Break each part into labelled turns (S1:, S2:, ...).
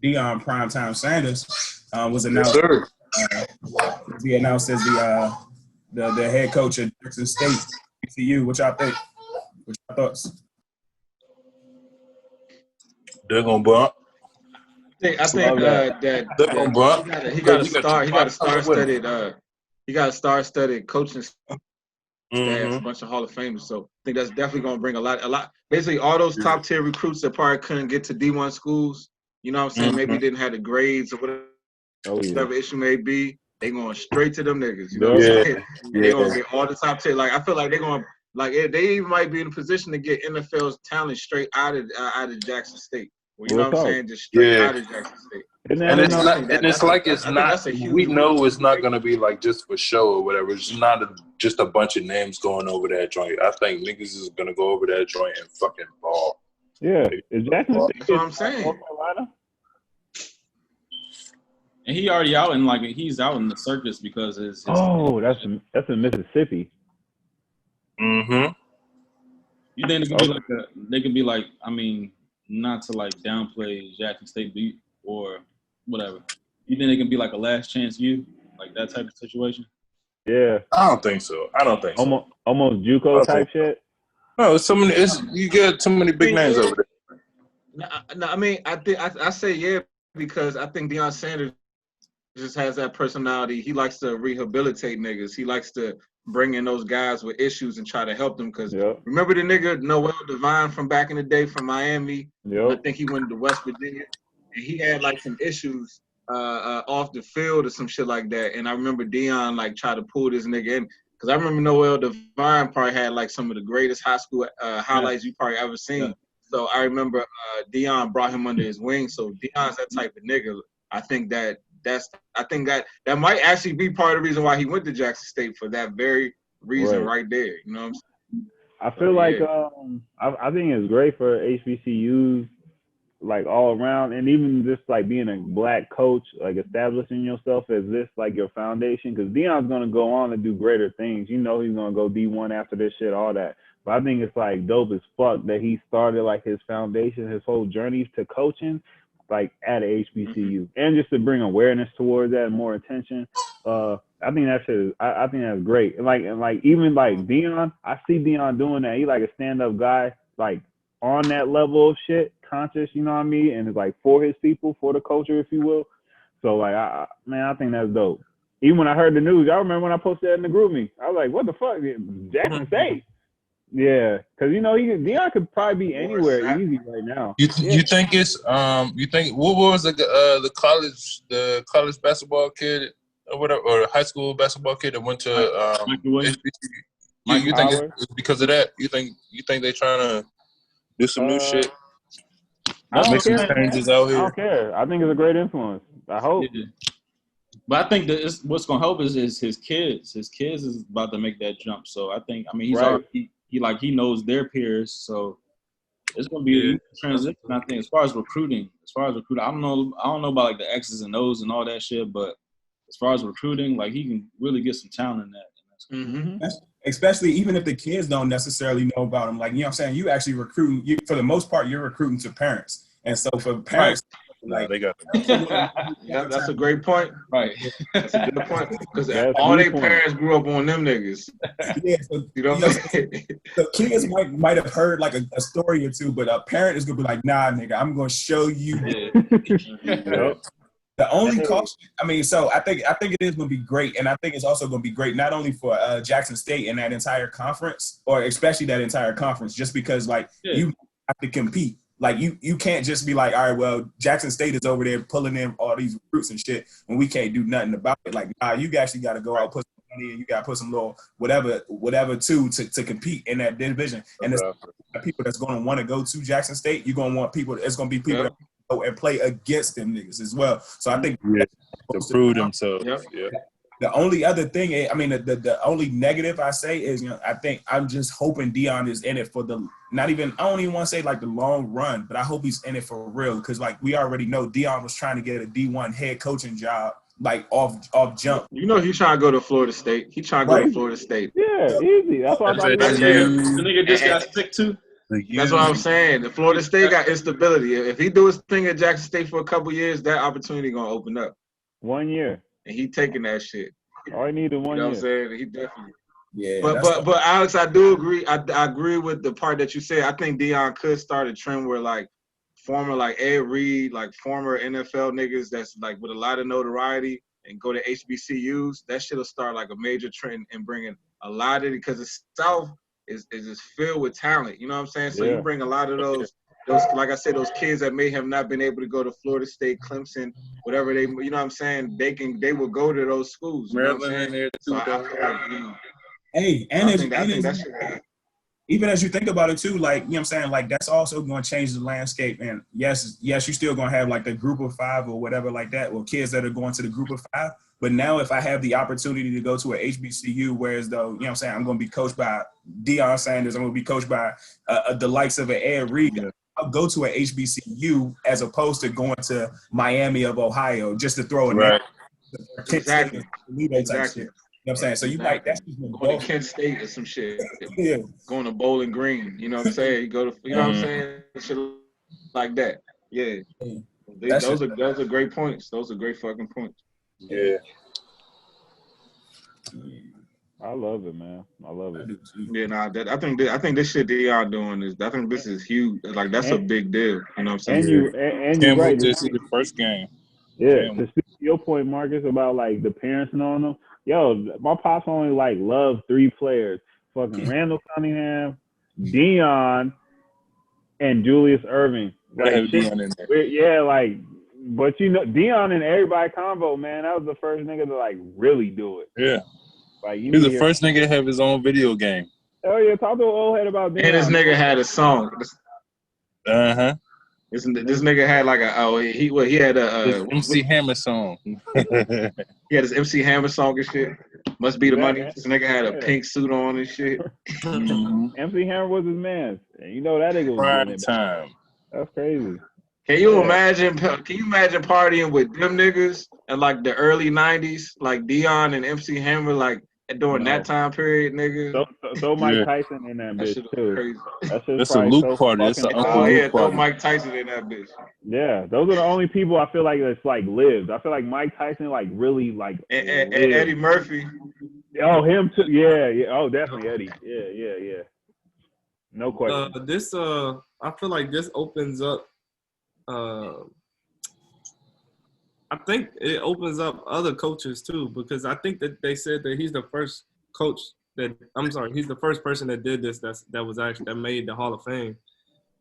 S1: Deion Primetime Sanders was announced.
S2: Yes,
S1: He announced as the head coach at Jackson State. HBCU. What y'all think? What y'all thoughts?
S2: they're gonna bump.
S3: I think that
S2: They're gonna bump.
S3: he got a star-studded coaching staff, a bunch of Hall of Famers. So I think that's definitely gonna bring a lot. Basically, all those top tier recruits that probably couldn't get to D1 schools. You know what I'm saying? Maybe didn't have the grades or whatever issue may be. They going straight to them niggas. You know what I'm saying? They gonna get all the top tier. Like I feel like they're gonna they even might be in a position to get NFL's talent straight out of Jackson State. Well, you know what I'm saying? Just straight out of Jackson State.
S2: And we know it's not going to be like just for show or whatever. It's not just a bunch of names going over that joint. I think niggas is going to go over that joint and fucking ball.
S4: Yeah, exactly.
S3: That's what I'm saying.
S5: And he already out in he's out in the circus because his
S4: that's in Mississippi.
S2: Mm-hmm.
S5: You think they could be like, I mean, not to like downplay Jackson State beat or whatever. You think they can be like a last chance you, like that type of situation?
S4: Yeah.
S2: I don't think so.
S4: Almost JUCO type shit.
S2: No, you get too many big names over there.
S3: No, I mean, I say yeah because I think Deion Sanders just has that personality. He likes to rehabilitate niggas. He likes to bring in those guys with issues and try to help them. Because remember the nigga Noel Devine from back in the day from Miami? I think he went to West Virginia. And he had like some issues off the field or some shit like that. And I remember Deion like tried to pull this nigga in. Because I remember Noel Devine probably had like some of the greatest high school highlights you probably ever seen. Yeah. So I remember Deion brought him under his wing. So Deion's that type of nigga. I think that might actually be part of the reason why he went to Jackson State for that very reason right there. You know what I'm saying?
S4: I feel I think it's great for HBCUs like all around, and even just like being a black coach, like establishing yourself as this like your foundation, because Deion's gonna go on to do greater things. You know he's gonna go D1 after this shit, all that. But I think it's like dope as fuck that he started like his foundation, his whole journey to coaching, like at a HBCU, and just to bring awareness towards that and more attention. I think that shit is, I think that's great. And like even like Deion, I see Deion doing that. He like a stand-up guy, like on that level of shit, conscious, you know what I mean? And it's like for his people, for the culture, if you will. So like, I think that's dope. Even when I heard the news, I remember when I posted that in the group me. I was like, what the fuck? Jackson State. Yeah, because you know Deion could probably be anywhere easy right now.
S2: You think it's you think what was the college basketball kid or whatever, or high school basketball kid that went to HBCU? You think it's because of that? You think they trying to do some new shit? Make some changes out here.
S4: I don't care. I think it's a great influence. I hope.
S5: Yeah. But I think that what's gonna help is his kids. His kids is about to make that jump. So I mean he's already he knows their peers. So it's gonna be a transition. I think as far as recruiting, I don't know about like the X's and O's and all that shit. But as far as recruiting, like he can really get some talent in that.
S1: Especially even if the kids don't necessarily know about them. Like, you know what I'm saying? You actually recruiting, for the most part, you're recruiting to parents. And so for parents,
S2: they got
S3: that's a great point.
S5: Right.
S3: That's a good point. Because all their parents grew up on them niggas.
S1: Yeah, so,
S3: you know what I'm saying?
S1: The kids might have heard like a story or two, but a parent is going to be like, nah, nigga, I'm going to show you. The only caution, I mean, so I think it is going to be great, and I think it's also going to be great not only for Jackson State and that entire conference, or especially that entire conference, just because you have to compete. Like you can't just be like, all right, well, Jackson State is over there pulling in all these recruits and shit, and we can't do nothing about it. Like, nah, you actually got to go out, put some money in, you got to put some little whatever to compete in that division. And it's people that's going to want to go to Jackson State. You're going to want people. It's going to be people that and play against them niggas as well. So I think
S2: to prove themselves.
S1: The only other thing, I mean, the only negative I say is, I think I'm just hoping Deion is in it for I don't even want to say like the long run, but I hope he's in it for real, because like we already know Deion was trying to get a D1 head coaching job like off jump.
S3: You know he's trying to go to Florida State. He trying to go to Florida State.
S4: Yeah, easy. That's why
S5: the nigga just got sick too.
S3: That's what I'm saying. The Florida State got instability. If he do his thing at Jackson State for a couple years, that opportunity gonna open up.
S4: 1 year.
S3: And he taking that shit.
S4: All he needed 1 year.
S3: You know what I'm saying? He definitely.
S1: Yeah.
S3: But Alex, I do agree. I agree with the part that you said. I think Deion could start a trend where like former like Ed Reed, like former NFL niggas that's like with a lot of notoriety and go to HBCUs. That shit'll start like a major trend and bringing a lot of it because the South is just filled with talent. You know what I'm saying? So you bring a lot of those like I said, those kids that may have not been able to go to Florida State, Clemson, whatever they, you know what I'm saying? They will go to those schools. You know what I'm saying?
S2: There
S3: so
S2: too,
S3: I feel like, you know,
S1: hey, and
S3: I think that should.
S1: Even as you think about it too, like, you know what I'm saying, like that's also going to change the landscape. And yes, you're still going to have like the group of 5 or whatever like that, or kids that are going to the group of 5. But now if I have the opportunity to go to an HBCU, whereas though, you know what I'm saying, I'm going to be coached by Deion Sanders, I'm going to be coached by the likes of an Ed Reed. Yeah. I'll go to an HBCU as opposed to going to Miami of Ohio just to throw a
S3: right.
S1: Exactly. Type shit. You know what I'm saying? So you like that's just
S3: going to Kent State or some shit.
S1: Yeah.
S3: Going to Bowling Green. You know what I'm saying? You go to, you know what I'm saying? Shit like that. Yeah. Those are great points. Those are great fucking points.
S2: Yeah.
S4: I love it, man. I love it.
S3: Yeah, I think this shit Deion doing is. I think this is huge. Like that's a big deal. You know what I'm saying?
S4: And you're right.
S2: This is the first game.
S4: Yeah. To speak to your point, Marcus, about like the parents knowing them. Yo, my pops only like loved 3 players: fucking Randall Cunningham, Deion, and Julius Erving. Like,
S2: Deion in there.
S4: Yeah, like, but you know, Deion and everybody convo, man. That was the first nigga to like really do it.
S2: Yeah.
S4: Like,
S2: he's the first nigga to have his own video game.
S4: Oh yeah, talk to an old head about Deion.
S3: And this nigga had a song. This nigga had like he had a
S2: MC Hammer song.
S3: He had his MC Hammer song and shit. Must be the money. This nigga had a pink suit on and shit.
S4: MC Hammer was his man. And you know that nigga was
S2: prime time.
S4: That's crazy.
S3: Can you imagine partying with them niggas in like the early 90s, like Deion and MC Hammer, like during that time period, nigga?
S4: So Mike Tyson in that bitch too.
S2: That's a Luke party. That's an Uncle Luke party.
S3: Throw Mike Tyson in that bitch.
S4: Yeah, those are the only people I feel like that's like lived. I feel like Mike Tyson like really like
S3: and Eddie Murphy.
S4: Oh, him too. Yeah. Oh, definitely Eddie. Yeah. No question.
S6: I feel like this opens up. I think it opens up other coaches too, because I think that they said that he's the first coach he's the first person that did this that made the Hall of Fame.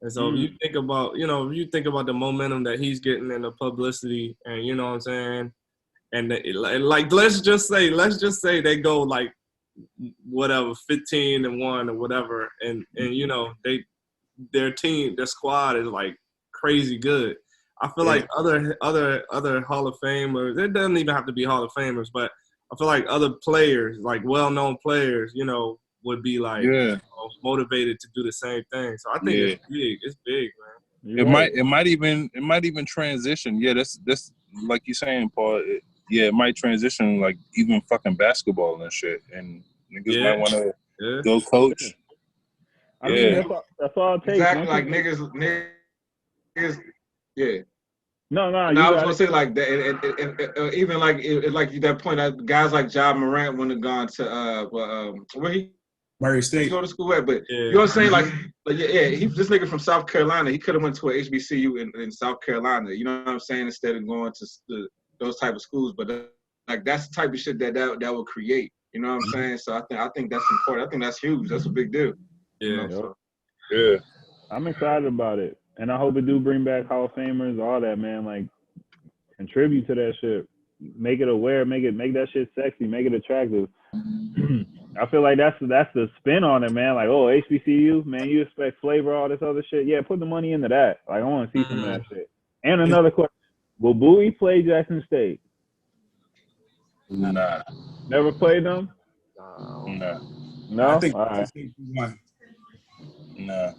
S6: And so if you think about, the momentum that he's getting and the publicity, and you know what I'm saying, and like let's just say they go like whatever 15-1 or whatever, and their squad is like crazy good. I feel like other Hall of Famers, it doesn't even have to be Hall of Famers, but I feel like other players, like well-known players, would be like motivated to do the same thing. So I think it's big. It's big, man.
S2: It might even transition. Yeah, that's like you're saying, Paul. It might transition like even fucking basketball and shit. And niggas might want to go coach.
S4: I mean, that's all it takes.
S3: Exactly, like niggas. Yeah.
S4: No.
S3: I was gonna say like that, even like that point, guys like Ja Morant wouldn't have gone to where he
S1: Murray State
S3: go to school at, but you know what I'm saying, like this nigga from South Carolina, he could have went to a HBCU in South Carolina. You know what I'm saying, instead of going to those type of schools, but like that's the type of shit that will create. You know what I'm saying? So I think that's important. I think that's huge. That's a big deal.
S6: Yeah.
S2: Yeah.
S4: I'm excited about it. And I hope it do bring back Hall of Famers, all that, man. Like, contribute to that shit. Make it aware. Make that shit sexy. Make it attractive. I feel like that's the spin on it, man. Like, oh, HBCU, man, you expect flavor, all this other shit. Yeah, put the money into that. Like, I want to see some of that shit. And another question: will Bowie play Jackson State?
S2: Nah.
S4: Never played them? No.
S1: I think
S4: all right.
S2: Nah.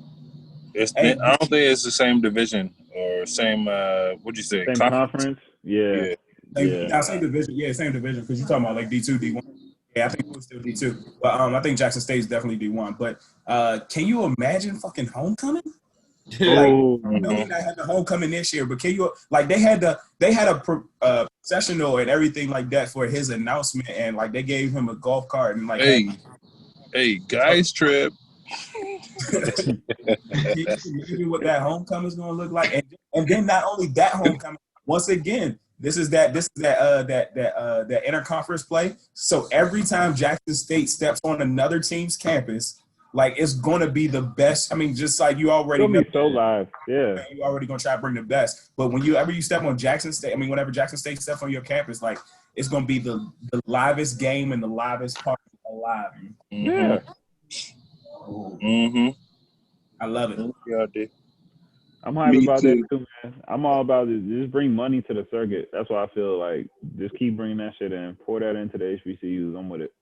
S2: I don't think it's the same division or same. What'd you say?
S4: Same conference? Yeah.
S1: Same division. Yeah, same division. Because you're talking about like D2, D1. Yeah, I think we'll still D2. But I think Jackson State is definitely D1. But can you imagine fucking homecoming? Like, I know we not had the homecoming this year, but can you like they had a processional and everything like that for his announcement, and like they gave him a golf cart and like
S2: hey guys trip.
S1: Can you imagine what that homecoming is going to look like? And then not only that homecoming, once again, this is that interconference play. So every time Jackson State steps on another team's campus, like it's going to be the best. I mean, just like you already know,
S4: be so live. Yeah,
S1: you already going to try to bring the best. But whenever you step on Jackson State, I mean, whenever Jackson State steps on your campus, like it's going to be the livest game and the livest party alive.
S4: Yeah.
S1: I love it.
S2: Yeah, I did.
S4: I'm hype about that too, man. I'm all about it. Just bring money to the circuit. That's why I feel like just keep bringing that shit in. Pour that into the HBCUs. I'm with it.